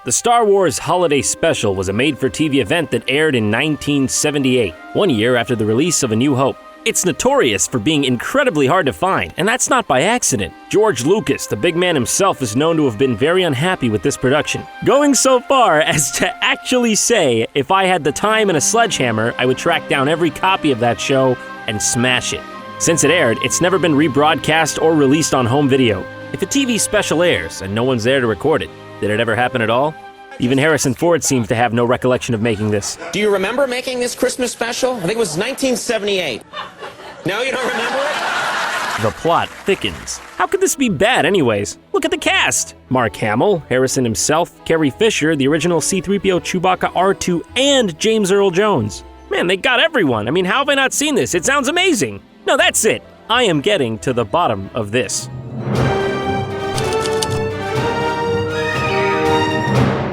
The Star Wars Holiday Special was a made-for-TV event that aired in 1978, 1 year after the release of A New Hope. It's notorious for being incredibly hard to find, and that's not by accident. George Lucas, the big man himself, is known to have been very unhappy with this production, going so far as to actually say, if I had the time and a sledgehammer, I would track down every copy of that show and smash it. Since it aired, it's never been rebroadcast or released on home video. If a TV special airs and no one's there to record it, did it ever happen at all? Even Harrison Ford seems to have no recollection of making this. Do you remember making this Christmas special? I think it was 1978. No, you don't remember it? The plot thickens. How could this be bad anyways? Look at the cast! Mark Hamill, Harrison himself, Carrie Fisher, the original C-3PO, Chewbacca, R2, and James Earl Jones. Man, they got everyone. I mean, how have I not seen this? It sounds amazing. No, that's it. I am getting to the bottom of this.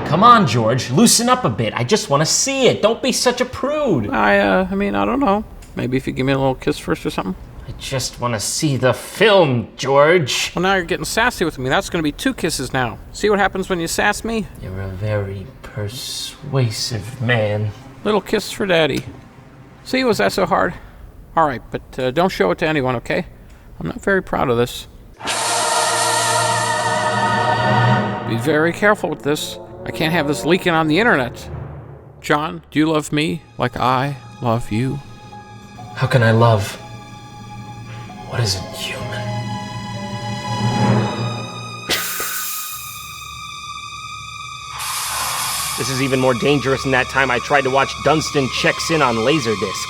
Come on, George, loosen up a bit. I just want to see it. Don't be such a prude. I don't know. Maybe if you give me a little kiss first or something? I just want to see the film, George. Well, now you're getting sassy with me. That's going to be 2 kisses now. See what happens when you sass me? You're a very persuasive man. Little kiss for Daddy. See, was that so hard? All right, but don't show it to anyone, okay? I'm not very proud of this. Be very careful with this. I can't have this leaking on the internet. John, do you love me like I love you? How can I love what isn't human? This is even more dangerous than that time I tried to watch Dunstan Checks In on Laserdisc.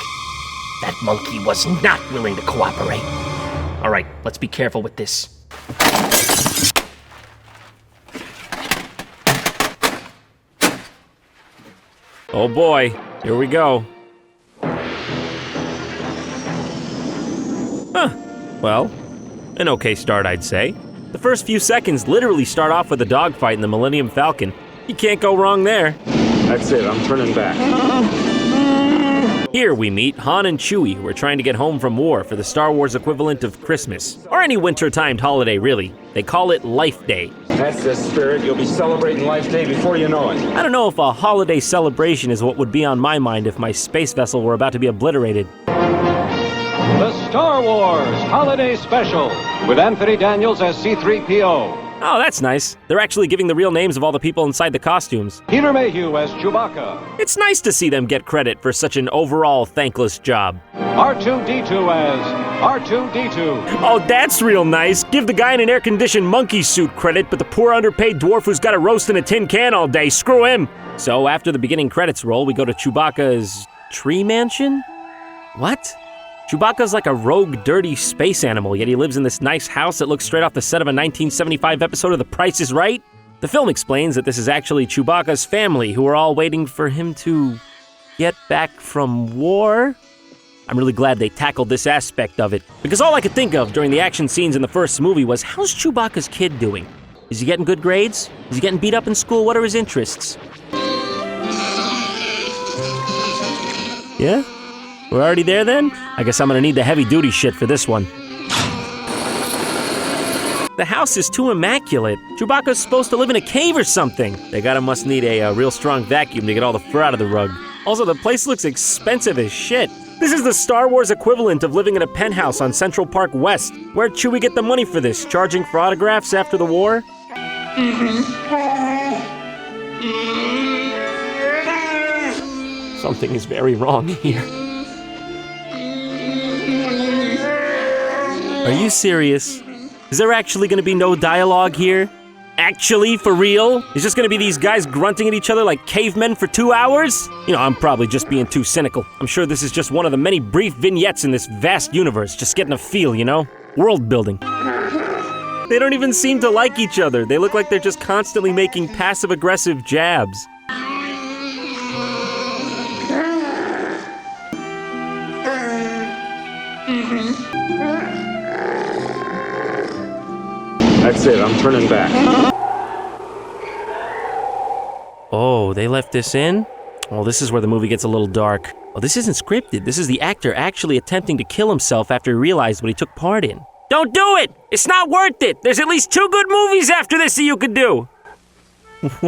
That monkey was not willing to cooperate. All right, let's be careful with this. Oh boy, here we go. Well, an okay start, I'd say. The first few seconds literally start off with a dogfight in the Millennium Falcon. You can't go wrong there. That's it, I'm turning back. Here we meet Han and Chewie, who are trying to get home from war for the Star Wars equivalent of Christmas. Or any winter-timed holiday, really. They call it Life Day. That's the spirit. You'll be celebrating Life Day before you know it. I don't know if a holiday celebration is what would be on my mind if my space vessel were about to be obliterated. The Star Wars Holiday Special with Anthony Daniels as C-3PO. Oh, that's nice. They're actually giving the real names of all the people inside the costumes. Peter Mayhew as Chewbacca. It's nice to see them get credit for such an overall thankless job. R2-D2 as R2-D2. Oh, that's real nice. Give the guy in an air-conditioned monkey suit credit, but the poor underpaid dwarf who's got to roast in a tin can all day, screw him. So after the beginning credits roll, we go to Chewbacca's tree mansion? What? Chewbacca's like a rogue, dirty space animal, yet he lives in this nice house that looks straight off the set of a 1975 episode of The Price is Right? The film explains that this is actually Chewbacca's family, who are all waiting for him to get back from war? I'm really glad they tackled this aspect of it, because all I could think of during the action scenes in the first movie was, how's Chewbacca's kid doing? Is he getting good grades? Is he getting beat up in school? What are his interests? Yeah? We're already there then? I guess I'm gonna need the heavy-duty shit for this one. The house is too immaculate. Chewbacca's supposed to live in a cave or something. They must need a real strong vacuum to get all the fur out of the rug. Also, the place looks expensive as shit. This is the Star Wars equivalent of living in a penthouse on Central Park West. Where'd Chewie get the money for this? Charging for autographs after the war? Something is very wrong here. Are you serious? Is there actually gonna be no dialogue here? Actually, for real? It's just gonna be these guys grunting at each other like cavemen for 2 hours? You know, I'm probably just being too cynical. I'm sure this is just one of the many brief vignettes in this vast universe, just getting a feel, you know? World building. They don't even seem to like each other. They look like they're just constantly making passive-aggressive jabs. That's it, I'm turning back. Oh, they left this in? Well, this is where the movie gets a little dark. Oh, this isn't scripted. This is the actor actually attempting to kill himself after he realized what he took part in. Don't do it! It's not worth it! There's at least 2 good movies after this that you could do!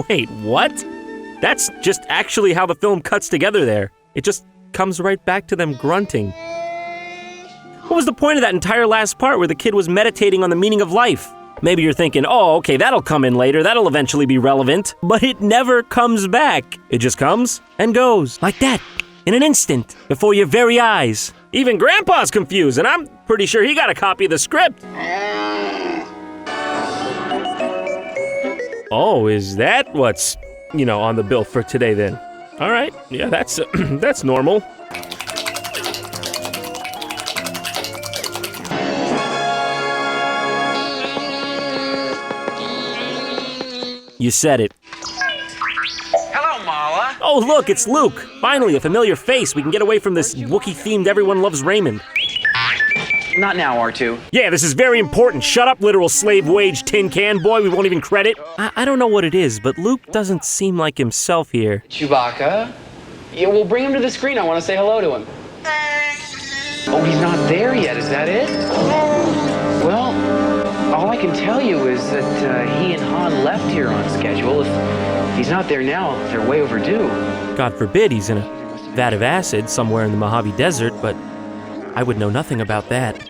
Wait, what? That's just actually how the film cuts together there. It just comes right back to them grunting. What was the point of that entire last part where the kid was meditating on the meaning of life? Maybe you're thinking, oh, okay, that'll come in later, that'll eventually be relevant. But it never comes back. It just comes and goes, like that, in an instant, before your very eyes. Even Grandpa's confused, and I'm pretty sure he got a copy of the script. Oh, is that what's, on the bill for today then? All right, yeah, that's that's normal. You said it. Hello, Mala. Oh, look, it's Luke. Finally, a familiar face. We can get away from this Wookiee-themed Everyone Loves Raymond. Not now, R2. Yeah, this is very important. Shut up, literal slave wage tin can boy. We won't even credit. I don't know what it is, but Luke doesn't seem like himself here. Chewbacca? Yeah, we'll bring him to the screen. I want to say hello to him. Oh, he's not there yet. Is that it? Well, all I can tell you is that he and Han left here on schedule. If he's not there now, they're way overdue. God forbid he's in a vat of acid somewhere in the Mojave Desert, but I would know nothing about that.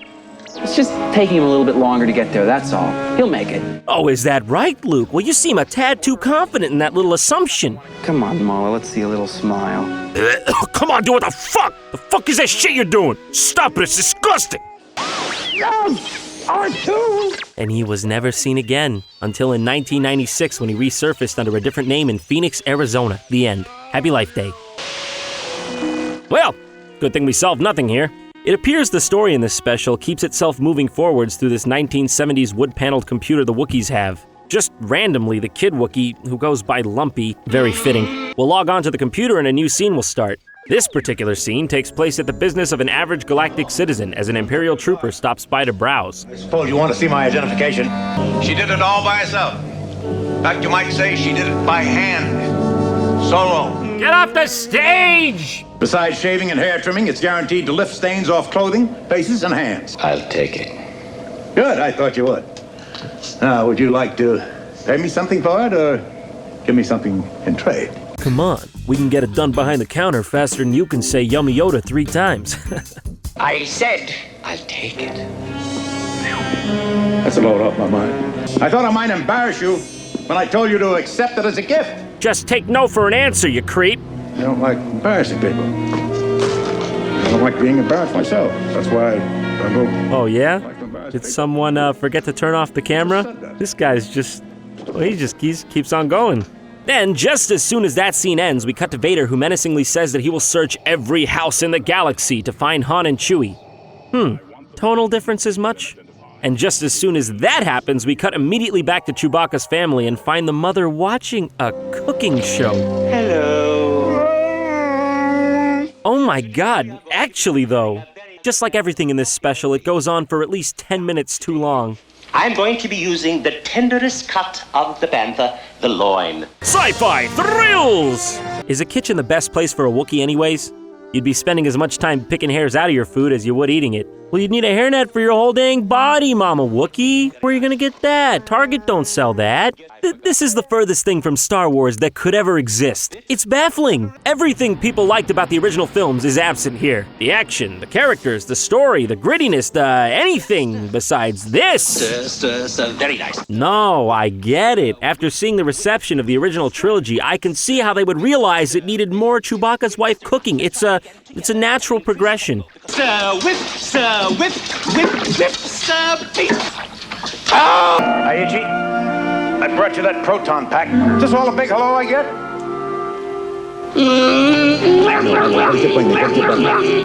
It's just taking him a little bit longer to get there, that's all. He'll make it. Oh, is that right, Luke? Well, you seem a tad too confident in that little assumption. Come on, Mala, let's see a little smile. Come on, do what the fuck? The fuck is that shit you're doing? Stop it, it's disgusting. R2! And he was never seen again until in 1996 when he resurfaced under a different name in Phoenix, Arizona. The end. Happy Life Day. Well, good thing we solved nothing here. It appears the story in this special keeps itself moving forwards through this 1970s wood-paneled computer the Wookiees have. Just randomly, the kid Wookiee, who goes by Lumpy, very fitting, will log on to the computer and a new scene will start. This particular scene takes place at the business of an average galactic citizen as an Imperial trooper stops by to browse. I suppose you want to see my identification. She did it all by herself. In fact, you might say she did it by hand. Solo. Get off the stage! Besides shaving and hair trimming, it's guaranteed to lift stains off clothing, faces, and hands. I'll take it. Good, I thought you would. Now, would you like to pay me something for it, or give me something in trade? Come on, we can get it done behind the counter faster than you can say Yummy Yoda 3 times. I said I'll take it. That's a load off my mind. I thought I might embarrass you when I told you to accept it as a gift. Just take no for an answer, you creep. I don't like embarrassing people. I don't like being embarrassed myself. That's why I go. Oh, yeah? Did someone forget to turn off the camera? This guy's just, well, he just keeps on going. Then, just as soon as that scene ends, we cut to Vader, who menacingly says that he will search every house in the galaxy to find Han and Chewie. Tonal differences much? And just as soon as that happens, we cut immediately back to Chewbacca's family and find the mother watching a cooking show. Hello. Oh my god, actually though, just like everything in this special, it goes on for at least 10 minutes too long. I'm going to be using the tenderest cut of the panther, the loin. Sci-fi thrills! Is a kitchen the best place for a Wookiee anyways? You'd be spending as much time picking hairs out of your food as you would eating it. Well, you'd need a hairnet for your whole dang body, Mama Wookiee. Where are you gonna get that? Target don't sell that. This is the furthest thing from Star Wars that could ever exist. It's baffling. Everything people liked about the original films is absent here. The action, the characters, the story, the grittiness, anything besides this. Very nice. No, I get it. After seeing the reception of the original trilogy, I can see how they would realize it needed more Chewbacca's wife cooking. It's a natural progression. Sir whip, whip, whip, sir beat. Hi, Itchy. I brought you that proton pack. Is this all a big hello I get?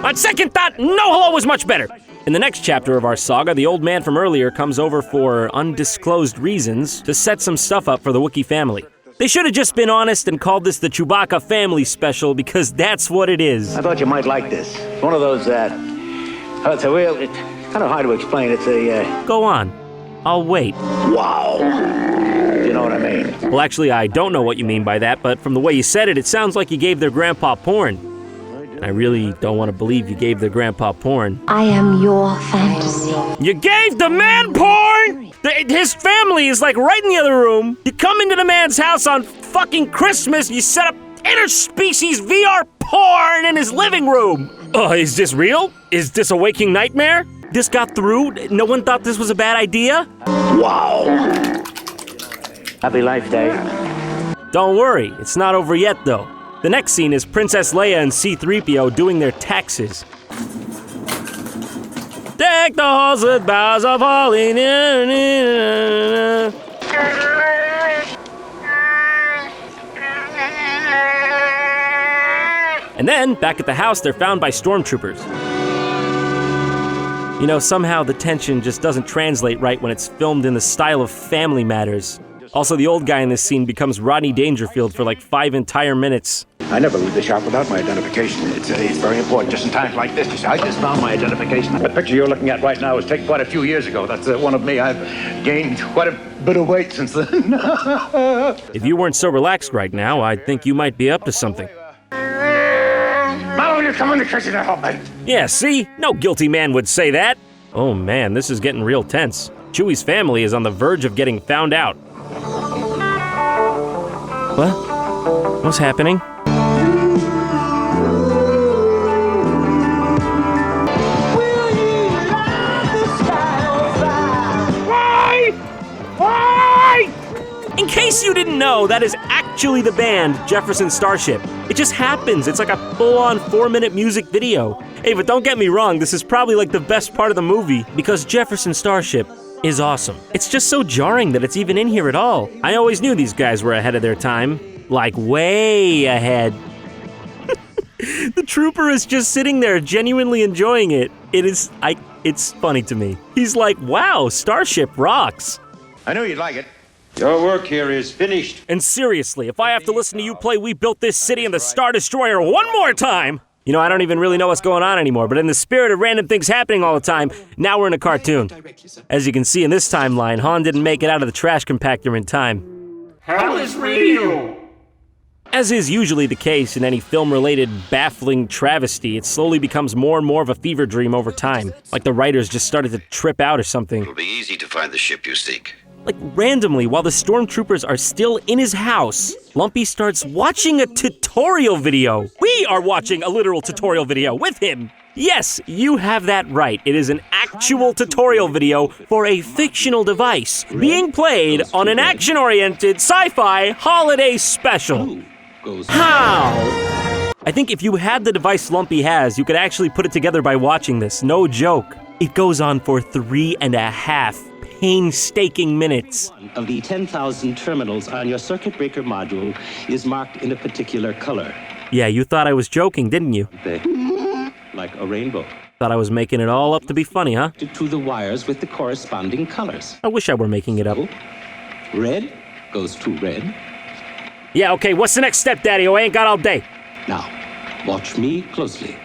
On second thought, no hello was much better. In the next chapter of our saga, the old man from earlier comes over for undisclosed reasons to set some stuff up for the Wookiee family. They should have just been honest and called this the Chewbacca Family Special, because that's what it is. I thought you might like this. One of those, it's kind of hard to explain. It's a, Go on. I'll wait. wow. You know what I mean? Well, actually, I don't know what you mean by that, but from the way you said it, it sounds like you gave their grandpa porn. I really don't want to believe you gave their grandpa porn. I am your fantasy. You gave the man porn? His family is like right in the other room. You come into the man's house on fucking Christmas, you set up interspecies VR porn in his living room. Oh, is this real? Is this a waking nightmare? This got through? No one thought this was a bad idea? Wow. Happy Life Day. Don't worry, it's not over yet though. The next scene is Princess Leia and C-3PO doing their taxes. Deck the halls with boughs of holly. And then, back at the house, they're found by stormtroopers. You know, somehow the tension just doesn't translate right when it's filmed in the style of Family Matters. Also, the old guy in this scene becomes Rodney Dangerfield for like 5 entire minutes. I never leave the shop without my identification. It's very important, just in times like this. You see, I just found my identification. The picture you're looking at right now was taken quite a few years ago. That's one of me. I've gained quite a bit of weight since then. If you weren't so relaxed right now, I'd think you might be up to something. Mom, you're coming to kitchen to help me. Yeah, see? No guilty man would say that. Oh man, this is getting real tense. Chewie's family is on the verge of getting found out. What? What's happening? In case you didn't know, that is actually the band Jefferson Starship. It just happens. It's like a full-on 4-minute music video. Hey, but don't get me wrong, this is probably like the best part of the movie because Jefferson Starship is awesome. It's just so jarring that it's even in here at all. I always knew these guys were ahead of their time. Like, way ahead. The trooper is just sitting there genuinely enjoying it. It's funny to me. He's like, wow, Starship rocks. I knew you'd like it. Your work here is finished. And seriously, if I have to listen to you play We Built This City and the Star Destroyer one more time, you know, I don't even really know what's going on anymore, but in the spirit of random things happening all the time, now we're in a cartoon. As you can see in this timeline, Han didn't make it out of the trash compactor in time. How is radio? As is usually the case in any film-related baffling travesty, it slowly becomes more and more of a fever dream over time. Like the writers just started to trip out or something. It'll be easy to find the ship you seek. Like randomly, while the stormtroopers are still in his house, Lumpy starts watching a tutorial video. We are watching a literal tutorial video with him. Yes, you have that right. It is an actual tutorial video for a fictional device being played on an action-oriented sci-fi holiday special. How? I think if you had the device Lumpy has, you could actually put it together by watching this. No joke. It goes on for 3.5 painstaking minutes. One of the 10,000 terminals on your circuit breaker module is marked in a particular color. Yeah, you thought I was joking, didn't you? Like a rainbow. Thought I was making it all up to be funny, huh? To the wires with the corresponding colors. I wish I were making it up. Red goes to red. Yeah, okay, what's the next step, Daddy? I ain't got all day. Now, watch me closely.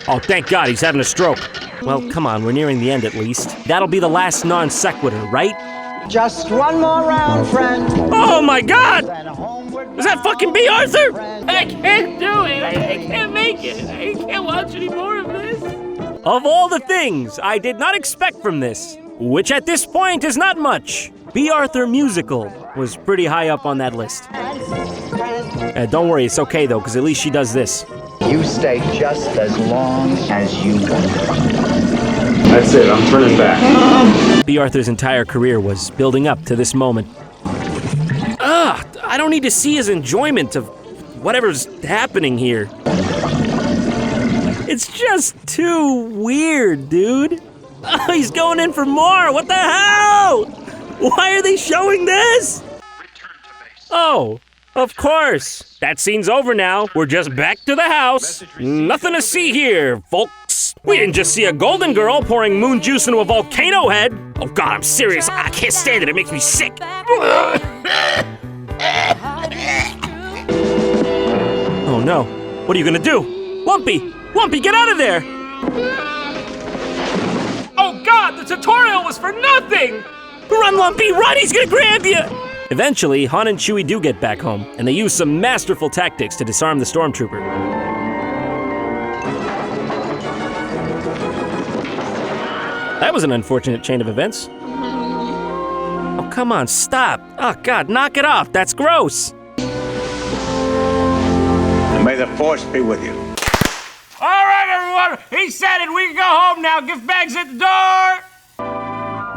Oh, thank God, he's having a stroke. Well, come on, we're nearing the end at least. That'll be the last non sequitur, right? Just one more round, friend. Oh my God! Is that fucking B. Arthur? I can't do it. I can't make it. I can't watch any more of this. Of all the things I did not expect from this, which at this point is not much, B. Arthur Musical was pretty high up on that list. Don't worry, it's okay though, because at least she does this. You stay just as long as you want. That's it, I'm turning back. B. Arthur's entire career was building up to this moment. I don't need to see his enjoyment of whatever's happening here. It's just too weird, dude. Oh, he's going in for more. What the hell? Why are they showing this? Oh, of course. That scene's over now. We're just back to the house. Nothing to see here, folks. We didn't just see a golden girl pouring moon juice into a volcano head. Oh God, I'm serious. I can't stand it. It makes me sick. Oh no. What are you gonna do? Lumpy! Lumpy, get out of there! Oh God, the tutorial was for nothing! Run, Lumpy, run! He's gonna grab you! Eventually, Han and Chewie do get back home, and they use some masterful tactics to disarm the stormtrooper. That was an unfortunate chain of events. Oh, come on, stop. Oh, God, knock it off. That's gross. And may the Force be with you. All right, everyone. He said it. We can go home now. Gift bags at the door.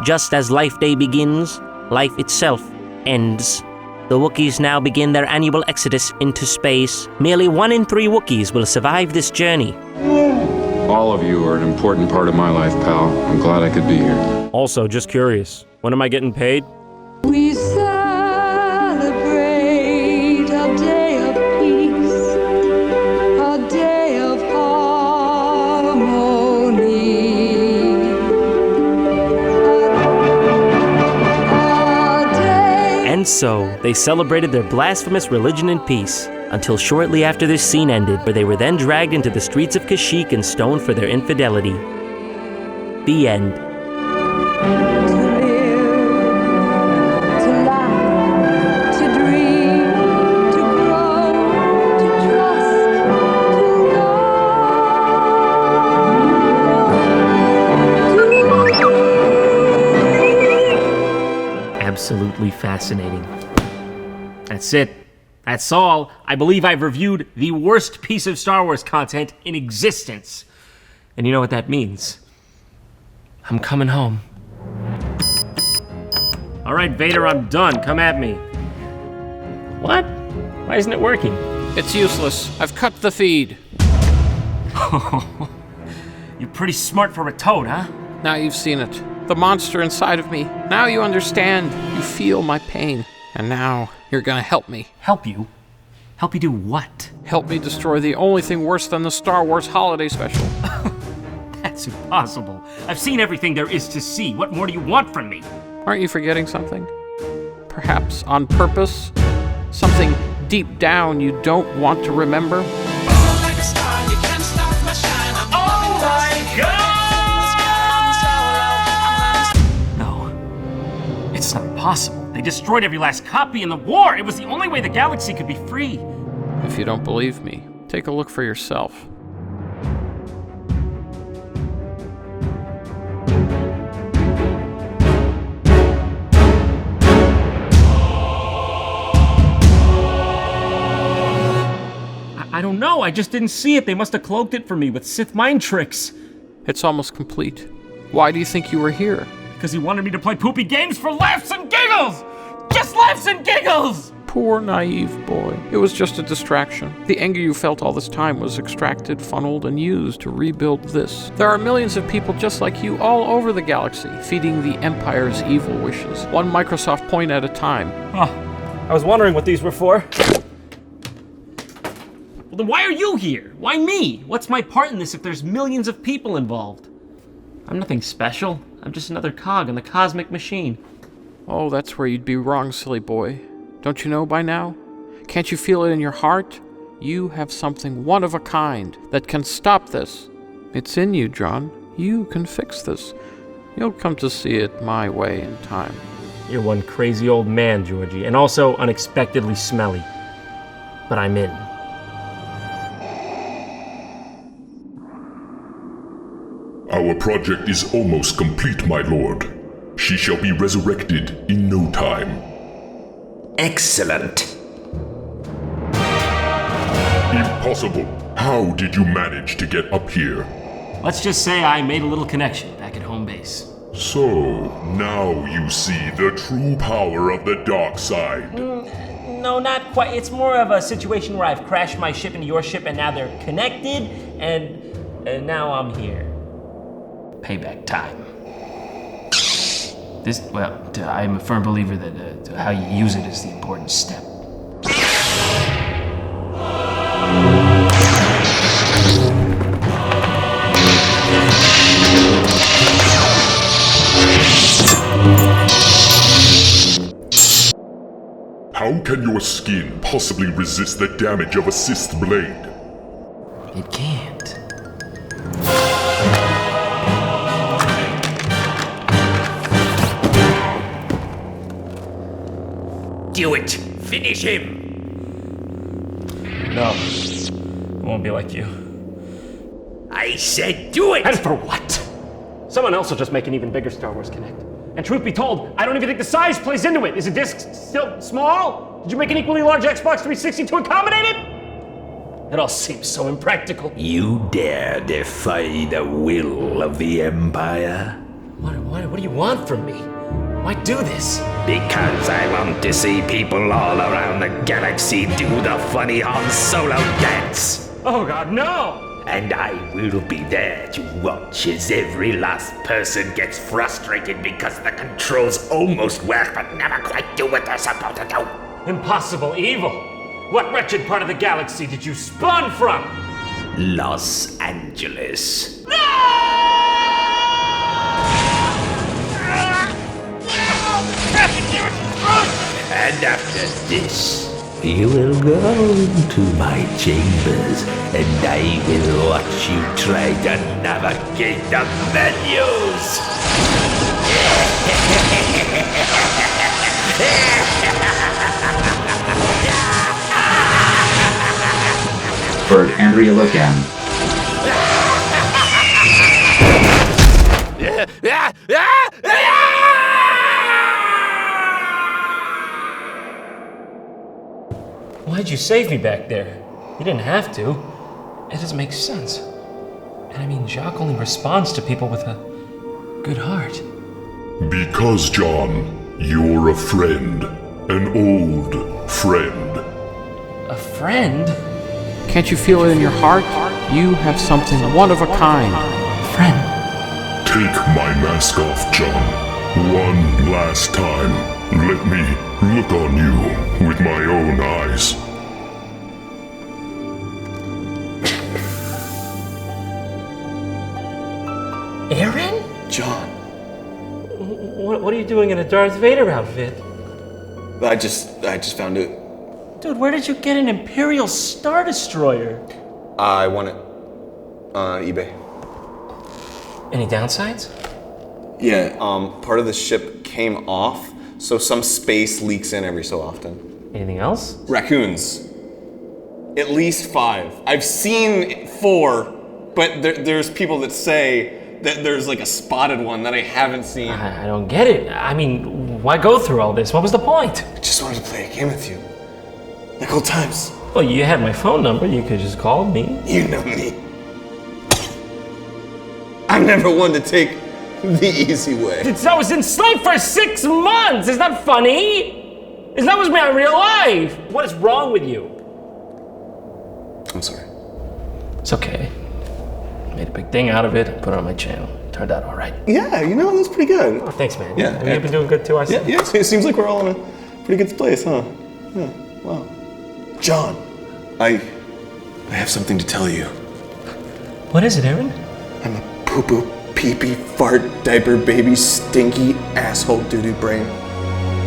Just as Life Day begins, life itself ends. The Wookiees now begin their annual exodus into space. Merely 1 in 3 Wookiees will survive this journey. All of you are an important part of my life, pal. I'm glad I could be here. Also, just curious, when am I getting paid? We celebrate a day of peace, a day of harmony. And so, they celebrated their blasphemous religion in peace, until shortly after this scene ended, where they were then dragged into the streets of Kashyyyk and stoned for their infidelity. The end. Absolutely fascinating. That's it. That's all. I believe I've reviewed the worst piece of Star Wars content in existence. And you know what that means? I'm coming home. All right, Vader, I'm done. Come at me. What? Why isn't it working? It's useless. I've cut the feed. You're pretty smart for a toad, huh? Now you've seen it. The monster inside of me. Now you understand. You feel my pain. And now you're gonna help me. Help you? Help you do what? Help me destroy the only thing worse than the Star Wars holiday special. That's impossible. I've seen everything there is to see. What more do you want from me? Aren't you forgetting something? Perhaps on purpose? Something deep down you don't want to remember? It's not possible. They destroyed every last copy in the war. It was the only way the galaxy could be free. If you don't believe me, take a look for yourself. I don't know. I just didn't see it. They must have cloaked it for me with Sith mind tricks. It's almost complete. Why do you think you were here? Because he wanted me to play poopy games for laughs and giggles! Just laughs and giggles! Poor naive boy. It was just a distraction. The anger you felt all this time was extracted, funneled, and used to rebuild this. There are millions of people just like you all over the galaxy, feeding the Empire's evil wishes, one Microsoft point at a time. Oh, I was wondering what these were for. Well, then why are you here? Why me? What's my part in this if there's millions of people involved? I'm nothing special. I'm just another cog in the cosmic machine. Oh, that's where you'd be wrong, silly boy. Don't you know by now? Can't you feel it in your heart? You have something one of a kind that can stop this. It's in you, John. You can fix this. You'll come to see it my way in time. You're one crazy old man, Georgie, and also unexpectedly smelly. But I'm in. Our project is almost complete, my lord. She shall be resurrected in no time. Excellent. Impossible. How did you manage to get up here? Let's just say I made a little connection back at home base. So, now you see the true power of the dark side. No, not quite. It's more of a situation where I've crashed my ship into your ship and now they're connected, and now I'm here. Payback time. I'm a firm believer that how you use it is the important step. How can your skin possibly resist the damage of a Sith blade? It can't. Do it! Finish him! No. It won't be like you. I said do it! And for what? Someone else will just make an even bigger Star Wars Connect. And truth be told, I don't even think the size plays into it. Is the disc still small? Did you make an equally large Xbox 360 to accommodate it? It all seems so impractical. You dare defy the will of the Empire? What do you want from me? Why do this? Because I want to see people all around the galaxy do the funny Han Solo dance. Oh God, no! And I will be there to watch as every last person gets frustrated because the controls almost work but never quite do what they're supposed to do. Impossible evil! What wretched part of the galaxy did you spawn from? Los Angeles. And after this, you will go to my chambers, and I will watch you try to navigate the menus. For Andrea Locan. Why'd you save me back there? You didn't have to. It doesn't make sense. And I mean, Jacques only responds to people with a good heart. Because, John, you're a friend. An old friend. A friend? Can't you feel it in your heart? You have something one of a kind. Friend. Take my mask off, John. One last time. Let me look on you with my own eyes. Arin? John. What are you doing in a Darth Vader outfit? I just found it. Dude, where did you get an Imperial Star Destroyer? I won it. eBay. Any downsides? Yeah, part of the ship came off, so some space leaks in every so often. Anything else? Raccoons. At least 5. I've seen 4, but there's people that say that there's like a spotted one that I haven't seen. I don't get it. I mean, why go through all this? What was the point? I just wanted to play a game with you. Like old times. Well, you had my phone number. You could just call me. You know me. I'm never one to take the easy way. I was enslaved for 6 months! Is that funny? That was my real life! What is wrong with you? I'm sorry. It's okay. Made a big thing out of it, put it on my channel. Turned out alright. Yeah, you know, that's pretty good. Oh, thanks, man. Yeah. You've been doing good too, I see. Yeah, it seems like we're all in a pretty good place, huh? Yeah, wow. John, I have something to tell you. What is it, Arin? I'm a poo-poo, pee-pee, fart, diaper, baby, stinky, asshole, doo-doo brain.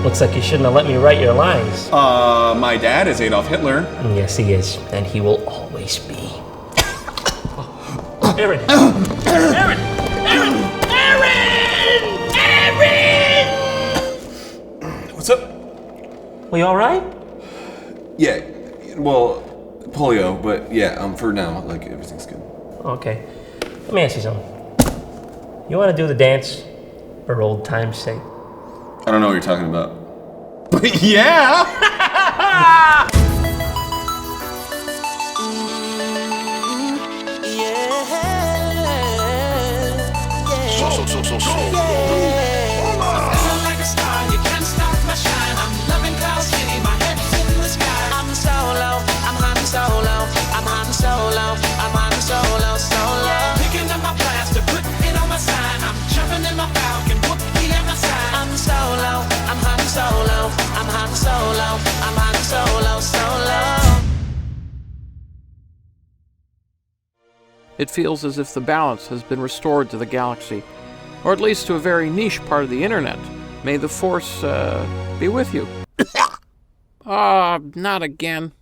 Looks like you shouldn't have let me write your lines. My dad is Adolf Hitler. Yes, he is. And he will always be. Arin! Arin! Arin! Arin! Arin! What's up? Well, you alright? Yeah, well, polio, but yeah, for now, like, everything's good. Okay. Let me ask you something. You want to do the dance for old time's sake? I don't know what you're talking about. But yeah! Like a star, you can't stop my shine. I'm loving clouds, hitting my head in the sky. I'm solo, I'm Han Solo, I'm Han Solo, I'm Han Solo, solo. Picking up my blaster, putting it on my sign. I'm jumping in my falcon, whoopie at my side. I'm solo, I'm Han Solo, I'm Han Solo, I'm Han Solo, solo. It feels as if the balance has been restored to the galaxy, or at least to a very niche part of the internet. May the Force be with you. Not again.